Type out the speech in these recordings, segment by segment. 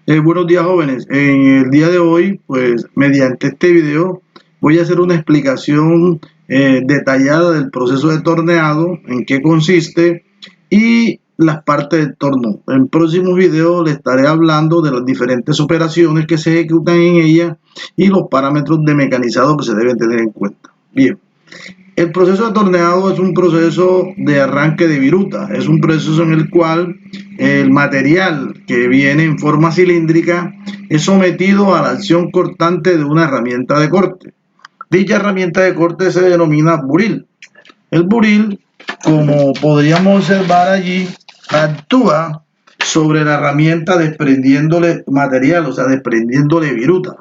Buenos días, jóvenes. En el día de hoy, pues mediante este video voy a hacer una explicación detallada del proceso de torneado, en qué consiste y las partes del torno. En próximos videos le estaré hablando de las diferentes operaciones que se ejecutan en ella y los parámetros de mecanizado que se deben tener en cuenta. Bien. El proceso de torneado es un proceso de arranque de viruta, es un proceso en el cual el material que viene en forma cilíndrica es sometido a la acción cortante de una herramienta de corte. Dicha herramienta de corte se denomina buril. El buril, como podríamos observar allí, actúa sobre la herramienta desprendiéndole material, o sea, desprendiéndole viruta.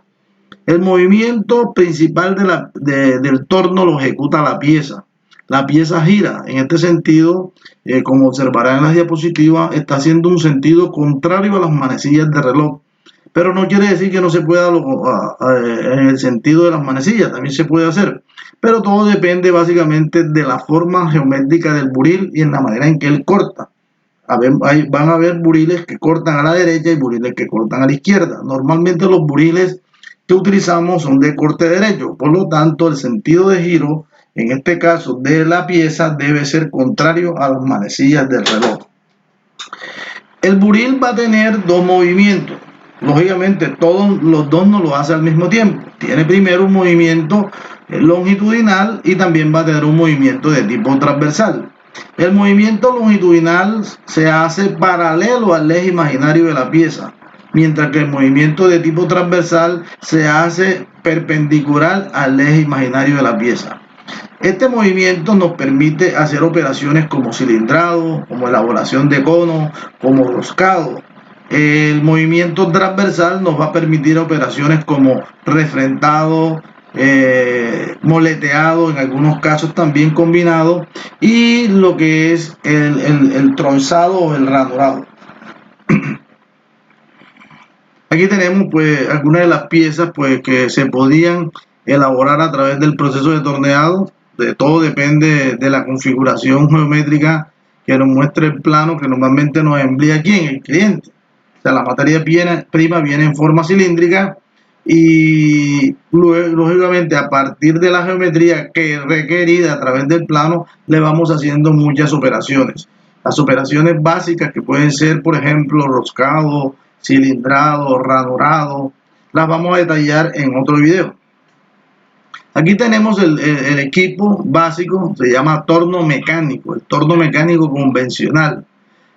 El movimiento principal del torno lo ejecuta la pieza. La pieza gira. En este sentido, como observarán en las diapositivas, está haciendo un sentido contrario a las manecillas de reloj. Pero no quiere decir que no se pueda en el sentido de las manecillas, también se puede hacer. Pero todo depende básicamente de la forma geométrica del buril y en la manera en que él corta. Van a haber buriles que cortan a la derecha y buriles que cortan a la izquierda. Normalmente los buriles que utilizamos son de corte derecho, por lo tanto el sentido de giro, en este caso de la pieza, debe ser contrario a las manecillas del reloj. El buril va a tener dos movimientos. Lógicamente todos los dos no lo hace al mismo tiempo. Tiene primero un movimiento longitudinal y también va a tener un movimiento de tipo transversal. El movimiento longitudinal se hace paralelo al eje imaginario de la pieza, mientras que el movimiento de tipo transversal se hace perpendicular al eje imaginario de la pieza. Este movimiento nos permite hacer operaciones como cilindrado, como elaboración de cono, como roscado. El movimiento transversal nos va a permitir operaciones como refrentado, moleteado, en algunos casos también combinado, y lo que es el tronzado o el ranurado. Aquí tenemos pues algunas de las piezas pues que se podían elaborar a través del proceso de torneado. De todo depende de la configuración geométrica que nos muestre el plano que normalmente nos envía aquí en el cliente. O sea, la materia prima viene en forma cilíndrica y lógicamente a partir de la geometría que es requerida a través del plano le vamos haciendo muchas operaciones. Las operaciones básicas que pueden ser, por ejemplo, roscado, cilindrado, ranurado, las vamos a detallar en otro video. Aquí tenemos el equipo básico, se llama torno mecánico, el torno mecánico convencional.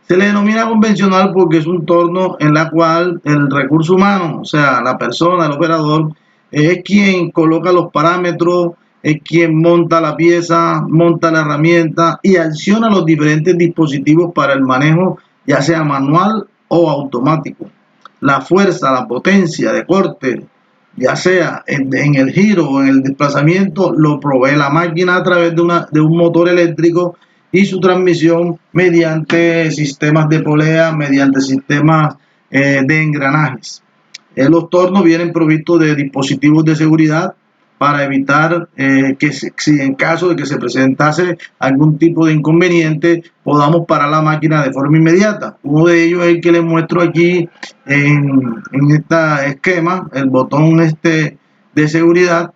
Se le denomina convencional porque es un torno en la cual el recurso humano, o sea, la persona, el operador, es quien coloca los parámetros, es quien monta la pieza, monta la herramienta y acciona los diferentes dispositivos para el manejo, ya sea manual o automático. La fuerza, la potencia de corte, ya sea en el giro o en el desplazamiento, lo provee la máquina a través de un motor eléctrico y su transmisión mediante sistemas de polea, mediante sistemas de engranajes. Los tornos vienen provistos de dispositivos de seguridad para evitar que si en caso de que se presentase algún tipo de inconveniente podamos parar la máquina de forma inmediata. Uno de ellos es el que les muestro aquí en este esquema, el botón de seguridad,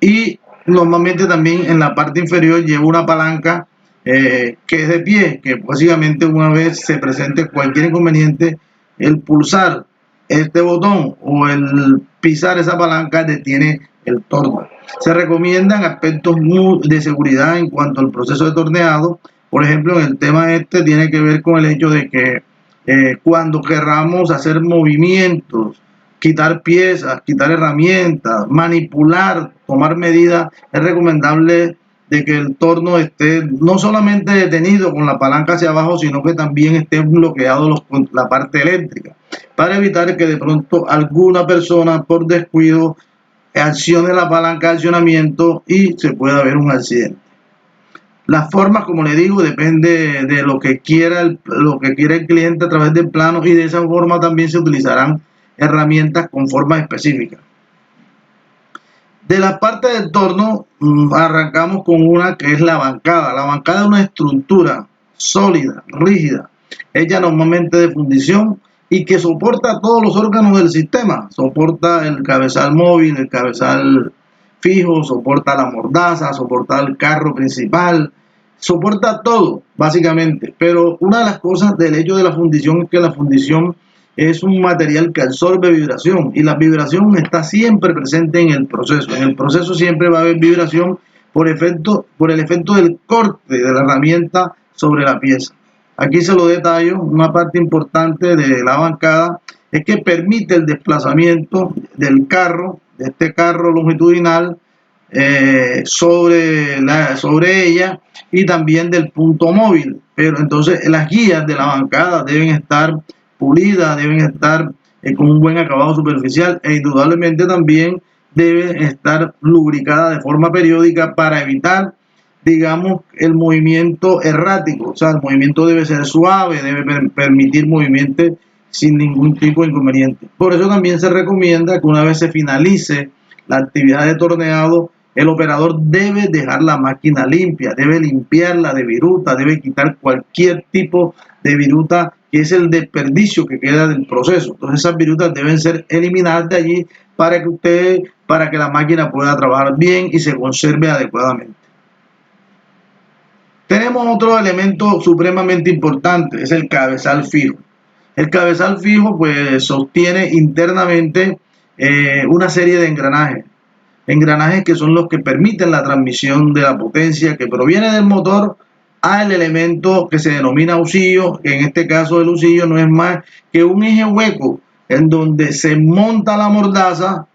y normalmente también en la parte inferior lleva una palanca que es de pie, que básicamente una vez se presente cualquier inconveniente, el pulsar este botón o el pisar esa palanca detiene el torno. Se recomiendan aspectos de seguridad en cuanto al proceso de torneado. Por ejemplo, en el tema tiene que ver con el hecho de que cuando querramos hacer movimientos, quitar piezas, quitar herramientas, manipular, tomar medidas, es recomendable de que el torno esté no solamente detenido con la palanca hacia abajo, sino que también esté bloqueado la parte eléctrica, para evitar que de pronto alguna persona por descuido accione la palanca de accionamiento y se pueda ver un accidente. Las formas, como le digo, depende de lo que quiera el cliente a través del plano, y de esa forma también se utilizarán herramientas con formas específicas. De la parte del torno arrancamos con una que es la bancada. La bancada es una estructura sólida, rígida, hecha normalmente de fundición y que soporta todos los órganos del sistema. Soporta el cabezal móvil, el cabezal fijo, soporta la mordaza, soporta el carro principal, soporta todo, básicamente. Pero una de las cosas del hecho de la fundición es que la fundición es un material que absorbe vibración y la vibración está siempre presente en el proceso. En el proceso siempre va a haber vibración por el efecto del corte de la herramienta sobre la pieza. Aquí se lo detallo. Una parte importante de la bancada es que permite el desplazamiento del carro, de este carro longitudinal, sobre ella, y también del punto móvil. Pero entonces las guías de la bancada deben estar pulidas, deben estar con un buen acabado superficial, e indudablemente también deben estar lubricadas de forma periódica para evitar, digamos, el movimiento errático. O sea, el movimiento debe ser suave, debe permitir movimiento sin ningún tipo de inconveniente. Por eso también se recomienda que una vez se finalice la actividad de torneado, el operador debe dejar la máquina limpia, debe limpiarla de viruta, debe quitar cualquier tipo de viruta, que es el desperdicio que queda del proceso. Entonces esas virutas deben ser eliminadas de allí para que la máquina pueda trabajar bien y se conserve adecuadamente. Tenemos otro elemento supremamente importante, es el cabezal fijo. El cabezal fijo pues sostiene internamente una serie de engranajes que son los que permiten la transmisión de la potencia que proviene del motor al elemento que se denomina husillo, que en este caso el husillo no es más que un eje hueco en donde se monta la mordaza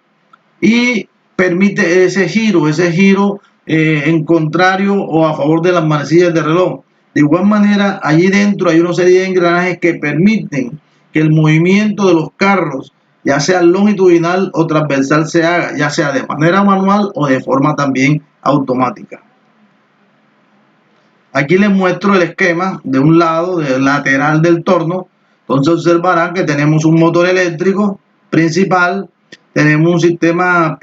y permite ese giro en contrario o a favor de las manecillas de reloj. De igual manera, allí dentro hay una serie de engranajes que permiten que el movimiento de los carros, ya sea longitudinal o transversal, se haga, ya sea de manera manual o de forma también automática. Aquí les muestro el esquema de un lado, del lateral del torno. Entonces observarán que tenemos un motor eléctrico principal, tenemos un sistema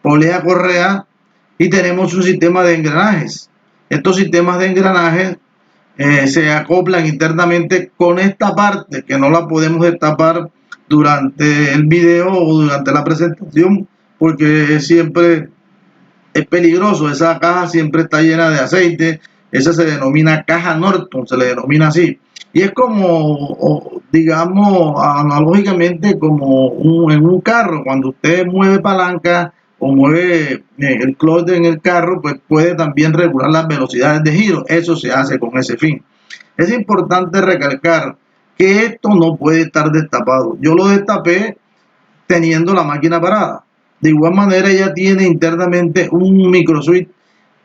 polea-correa y tenemos un sistema de engranajes. Estos sistemas de engranajes se acoplan internamente con esta parte, que no la podemos destapar durante el video o durante la presentación, porque siempre es peligroso. Esa caja siempre está llena de aceite. Esa se denomina caja Norton, se le denomina así. Y es como, digamos, analógicamente como en un carro. Cuando usted mueve palanca o mueve el clutch en el carro, pues puede también regular las velocidades de giro. Eso se hace con ese fin. Es importante recalcar que esto no puede estar destapado. Yo lo destapé teniendo la máquina parada. De igual manera, ella tiene internamente un microswitch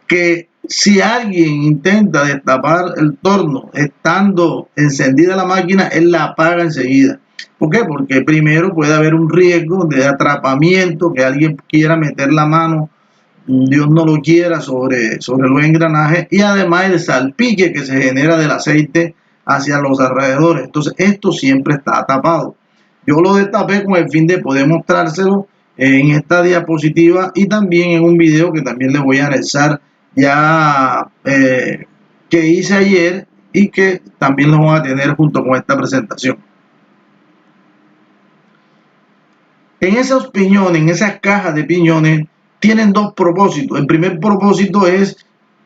que si alguien intenta destapar el torno estando encendida la máquina, él la apaga enseguida. ¿Por qué? Porque primero puede haber un riesgo de atrapamiento, que alguien quiera meter la mano, Dios no lo quiera, sobre los engranajes, y además el salpique que se genera del aceite hacia los alrededores. Entonces esto siempre está tapado. Yo lo destapé con el fin de poder mostrárselo en esta diapositiva y también en un video que también les voy a anexar ya que hice ayer y que también lo van a tener junto con esta presentación. En esos piñones, en esas cajas de piñones, tienen dos propósitos. El primer propósito es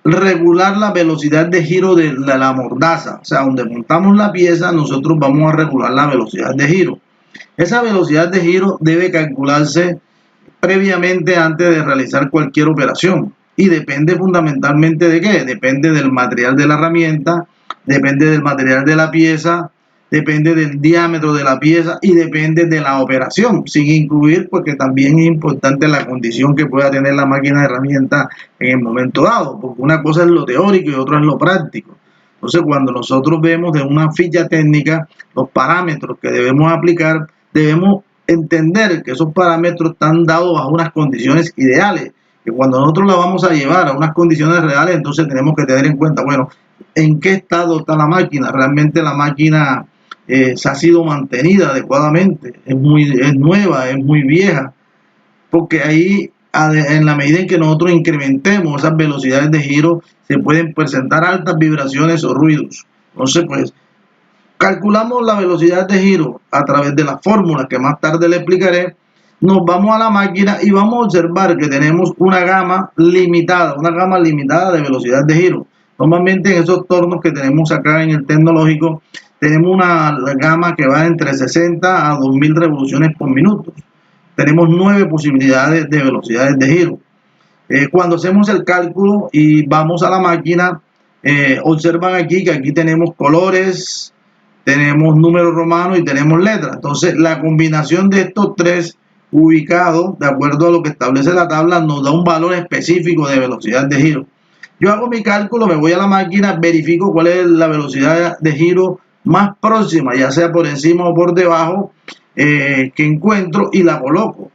regular la velocidad de giro de la mordaza. O sea, donde montamos la pieza, nosotros vamos a regular la velocidad de giro. Esa velocidad de giro debe calcularse previamente antes de realizar cualquier operación. Y depende fundamentalmente de qué. Depende del material de la herramienta, depende del material de la pieza, depende del diámetro de la pieza y depende de la operación, sin incluir porque también es importante la condición que pueda tener la máquina de herramienta en el momento dado, porque una cosa es lo teórico y otra es lo práctico. Entonces, cuando nosotros vemos de una ficha técnica los parámetros que debemos aplicar, debemos entender que esos parámetros están dados bajo unas condiciones ideales, que cuando nosotros la vamos a llevar a unas condiciones reales, entonces tenemos que tener en cuenta, bueno, en qué estado está la máquina. Realmente la máquina se ha sido mantenida adecuadamente, es nueva, es muy vieja, porque ahí en la medida en que nosotros incrementemos esas velocidades de giro se pueden presentar altas vibraciones o ruidos. Entonces, pues calculamos la velocidad de giro a través de la fórmula que más tarde le explicaré. Nos vamos a la máquina y vamos a observar que tenemos una gama limitada de velocidad de giro. Normalmente en esos tornos que tenemos acá en el tecnológico, tenemos una gama que va entre 60 a 2000 revoluciones por minuto. Tenemos 9 posibilidades de velocidades de giro. Cuando hacemos el cálculo y vamos a la máquina, observan aquí que aquí tenemos colores, tenemos números romanos y tenemos letras. Entonces la combinación de estos tres ubicados, de acuerdo a lo que establece la tabla, nos da un valor específico de velocidad de giro. Yo hago mi cálculo, me voy a la máquina, verifico cuál es la velocidad de giro más próxima, ya sea por encima o por debajo, que encuentro y la coloco.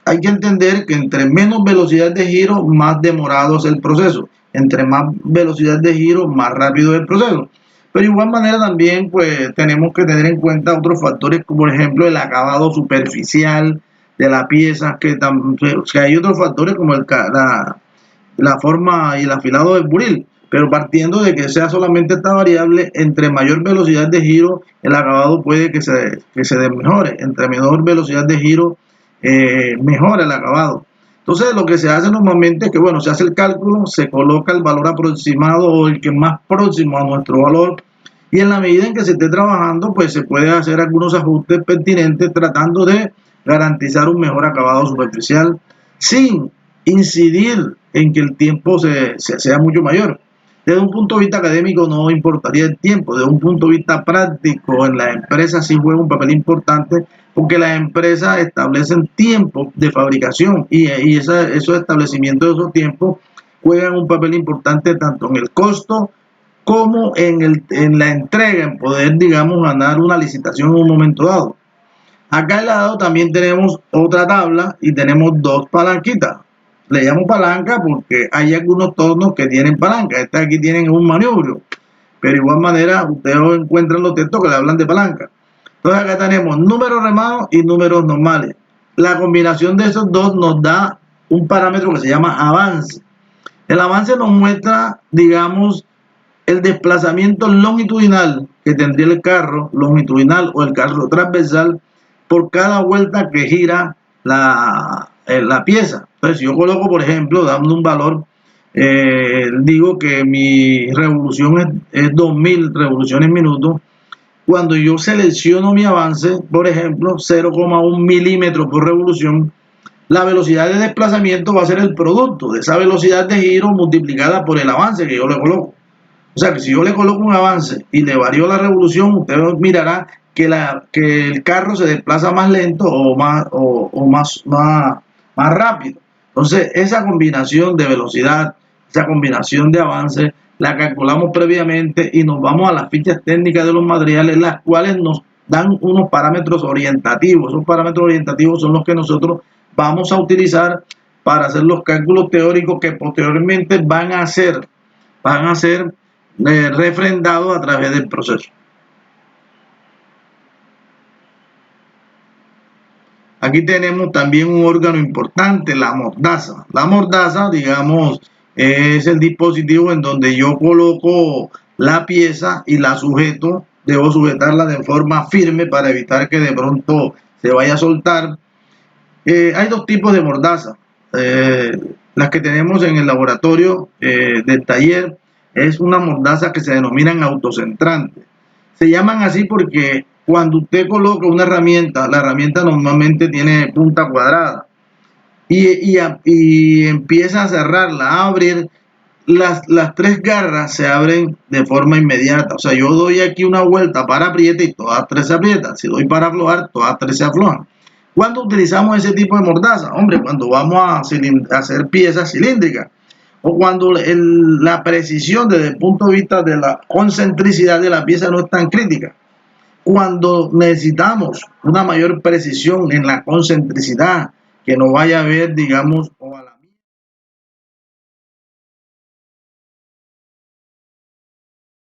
Hay que entender que entre menos velocidad de giro, más demorado es el proceso. Entre más velocidad de giro, más rápido es el proceso. Pero de igual manera también pues tenemos que tener en cuenta otros factores, como por ejemplo el acabado superficial de la pieza, que hay otros factores como la forma y el afilado del buril. Pero partiendo de que sea solamente esta variable, entre mayor velocidad de giro, el acabado puede que se desmejore. Entre menor velocidad de giro, mejora el acabado. Entonces lo que se hace normalmente es que, bueno, se hace el cálculo, se coloca el valor aproximado o el que más próximo a nuestro valor, y en la medida en que se esté trabajando, pues se puede hacer algunos ajustes pertinentes tratando de garantizar un mejor acabado superficial sin incidir en que el tiempo sea mucho mayor. Desde un punto de vista académico no importaría el tiempo, desde un punto de vista práctico en las empresas sí juega un papel importante, porque las empresas establecen tiempos de fabricación y esos establecimientos de esos tiempos juegan un papel importante tanto en el costo como en la entrega, en poder, digamos, ganar una licitación en un momento dado. Acá al lado también tenemos otra tabla y tenemos dos palanquitas. Le llamo palanca porque hay algunos tornos que tienen palanca. Estas aquí tienen un maniobro. Pero de igual manera, ustedes encuentran los textos que le hablan de palanca. Entonces acá tenemos números remados y números normales. La combinación de esos dos nos da un parámetro que se llama avance. El avance nos muestra, digamos, el desplazamiento longitudinal que tendría el carro longitudinal o el carro transversal por cada vuelta que gira la pieza. Entonces, si yo coloco, por ejemplo, dando un valor, digo que mi revolución es 2000 revoluciones minuto. Cuando yo selecciono mi avance, por ejemplo, 0,1 milímetros por revolución, la velocidad de desplazamiento va a ser el producto de esa velocidad de giro multiplicada por el avance que yo le coloco. O sea que si yo le coloco un avance y le varío la revolución, usted mirará que el carro se desplaza más lento o más rápido. Entonces, esa combinación de velocidad, esa combinación de avance, la calculamos previamente y nos vamos a las fichas técnicas de los materiales, las cuales nos dan unos parámetros orientativos. Esos parámetros orientativos son los que nosotros vamos a utilizar para hacer los cálculos teóricos que posteriormente van a ser refrendados a través del proceso. Aquí tenemos también un órgano importante, la mordaza. La mordaza, digamos, es el dispositivo en donde yo coloco la pieza y la sujeto. Debo sujetarla de forma firme para evitar que de pronto se vaya a soltar. Hay dos tipos de mordaza. Las que tenemos en el laboratorio del taller es una mordaza que se denominan autocentrantes. Se llaman así porque cuando usted coloca una herramienta, la herramienta normalmente tiene punta cuadrada y empieza a cerrarla, a abrir, las tres garras se abren de forma inmediata. O sea, yo doy aquí una vuelta para apriete y todas tres se aprietan. Si doy para aflojar, todas tres se aflojan. ¿Cuándo utilizamos ese tipo de mordaza? Hombre, cuando vamos a hacer piezas cilíndricas o cuando la precisión desde el punto de vista de la concentricidad de la pieza no es tan crítica. Cuando necesitamos una mayor precisión en la concentricidad, que no vaya a haber, digamos, o a la